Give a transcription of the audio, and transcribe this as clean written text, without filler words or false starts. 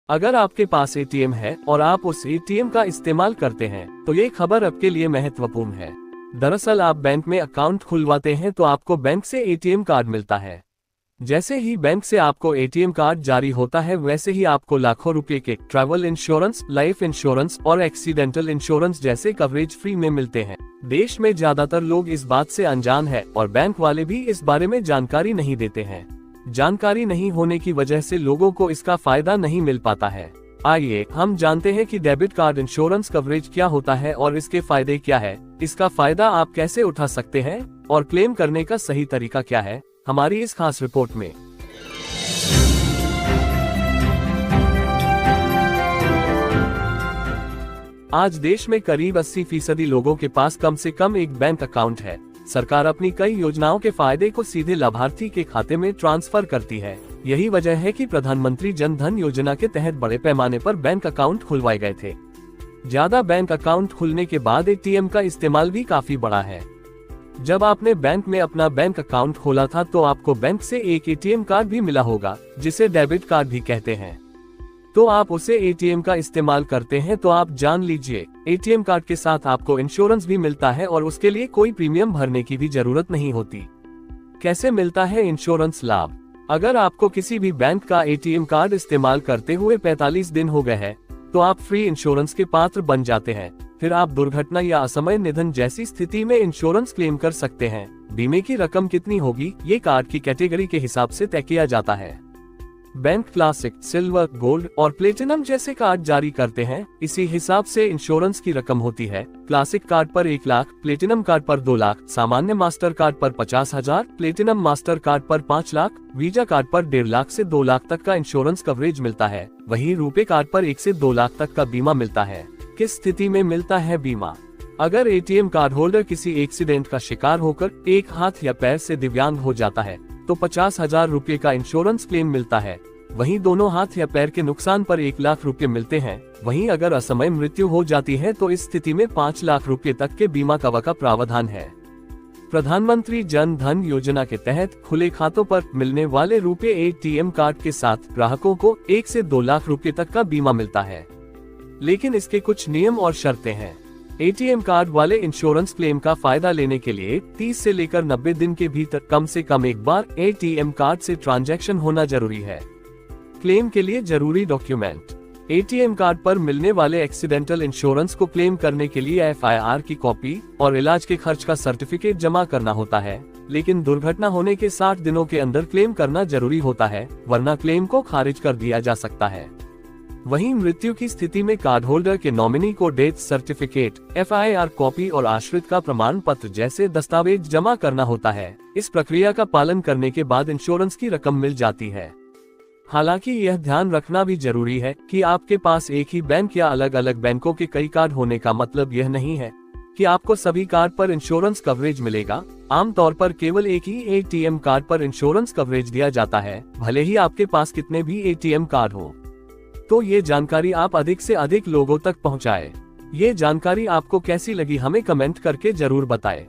अगर आपके पास एटीएम है और आप उस एटीएम का इस्तेमाल करते हैं तो ये खबर आपके लिए महत्वपूर्ण है। दरअसल आप बैंक में अकाउंट खुलवाते हैं तो आपको बैंक से एटीएम कार्ड मिलता है। जैसे ही बैंक से आपको एटीएम कार्ड जारी होता है वैसे ही आपको लाखों रुपए के ट्रैवल इंश्योरेंस, लाइफ इंश्योरेंस और एक्सीडेंटल इंश्योरेंस जैसे कवरेज फ्री में मिलते हैं। देश में ज्यादातर लोग इस बात से अनजान है और बैंक वाले भी इस बारे में जानकारी नहीं देते हैं। जानकारी नहीं होने की वजह से लोगों को इसका फायदा नहीं मिल पाता है। आइए हम जानते हैं कि डेबिट कार्ड इंश्योरेंस कवरेज क्या होता है और इसके फायदे क्या है, इसका फायदा आप कैसे उठा सकते हैं और क्लेम करने का सही तरीका क्या है, हमारी इस खास रिपोर्ट में। आज देश में करीब 80% लोगों के पास कम से कम एक बैंक अकाउंट है। सरकार अपनी कई योजनाओं के फायदे को सीधे लाभार्थी के खाते में ट्रांसफर करती है। यही वजह है कि प्रधानमंत्री जन धन योजना के तहत बड़े पैमाने पर बैंक अकाउंट खुलवाए गए थे। ज्यादा बैंक अकाउंट खुलने के बाद एटीएम का इस्तेमाल भी काफी बढ़ा है। जब आपने बैंक में अपना बैंक अकाउंट खोला था तो आपको बैंक से एक एटीएम कार्ड भी मिला होगा, जिसे डेबिट कार्ड भी कहते हैं। तो आप उसे एटीएम का इस्तेमाल करते हैं तो आप जान लीजिए, एटीएम कार्ड के साथ आपको इंश्योरेंस भी मिलता है और उसके लिए कोई प्रीमियम भरने की भी जरूरत नहीं होती। कैसे मिलता है इंश्योरेंस लाभ? अगर आपको किसी भी बैंक का एटीएम कार्ड इस्तेमाल करते हुए 45 दिन हो गए हैं, तो आप फ्री इंश्योरेंस के पात्र बन जाते हैं। फिर आप दुर्घटना या असमय निधन जैसी स्थिति में इंश्योरेंस क्लेम कर सकते हैं। बीमे की रकम कितनी होगी, ये कार्ड की कैटेगरी के हिसाब से तय किया जाता है। बैंक क्लासिक, सिल्वर, गोल्ड और प्लेटिनम जैसे कार्ड जारी करते हैं, इसी हिसाब से इंश्योरेंस की रकम होती है। क्लासिक कार्ड पर 1 लाख, प्लेटिनम कार्ड पर 2 लाख, सामान्य मास्टर कार्ड पर 50,000, प्लेटिनम मास्टर कार्ड पर 5 लाख, वीजा कार्ड पर 1.5 लाख से 2 लाख तक का इंश्योरेंस कवरेज मिलता है। वहीं रुपे कार्ड पर 1 से 2 लाख तक का बीमा मिलता है। किस स्थिति में मिलता है बीमा? अगर एटीएम कार्ड होल्डर किसी एक्सीडेंट का शिकार होकर एक हाथ या पैर से दिव्यांग हो जाता है तो 50,000 रुपए का इंश्योरेंस क्लेम मिलता है। वहीं दोनों हाथ या पैर के नुकसान पर 1 लाख रुपए मिलते हैं। वहीं अगर असमय मृत्यु हो जाती है तो इस स्थिति में 5 लाख रुपए तक के बीमा कवर का प्रावधान है। प्रधानमंत्री जन धन योजना के तहत खुले खातों पर मिलने वाले रुपए एटीएम कार्ड के साथ ग्राहकों को 1 से 2 लाख रुपए तक का बीमा मिलता है, लेकिन इसके कुछ नियम और शर्तें हैं। एटीएम कार्ड वाले इंश्योरेंस क्लेम का फायदा लेने के लिए 30 से लेकर 90 दिन के भीतर कम से कम एक बार एटीएम कार्ड से ट्रांजैक्शन होना जरूरी है। क्लेम के लिए जरूरी डॉक्यूमेंट: एटीएम कार्ड पर मिलने वाले एक्सीडेंटल इंश्योरेंस को क्लेम करने के लिए एफआईआर की कॉपी और इलाज के खर्च का सर्टिफिकेट जमा करना होता है, लेकिन दुर्घटना होने के 60 दिनों के अंदर क्लेम करना जरूरी होता है, वरना क्लेम को खारिज कर दिया जा सकता है। वहीं मृत्यु की स्थिति में कार्ड होल्डर के नॉमिनी को डेथ सर्टिफिकेट, एफआईआर कॉपी और आश्रित का प्रमाण पत्र जैसे दस्तावेज जमा करना होता है। इस प्रक्रिया का पालन करने के बाद इंश्योरेंस की रकम मिल जाती है। हालांकि यह ध्यान रखना भी जरूरी है कि आपके पास एक ही बैंक या अलग अलग बैंकों के कई कार्ड होने का मतलब यह नहीं है कि आपको सभी कार्ड पर इंश्योरेंस कवरेज मिलेगा। आमतौर पर केवल एक ही एटीएम कार्ड पर इंश्योरेंस कवरेज दिया जाता है, भले ही आपके पास कितने भी एटीएम कार्ड हो। तो ये जानकारी आप अधिक से अधिक लोगों तक पहुंचाएं। ये जानकारी आपको कैसी लगी हमें कमेंट करके जरूर बताएं।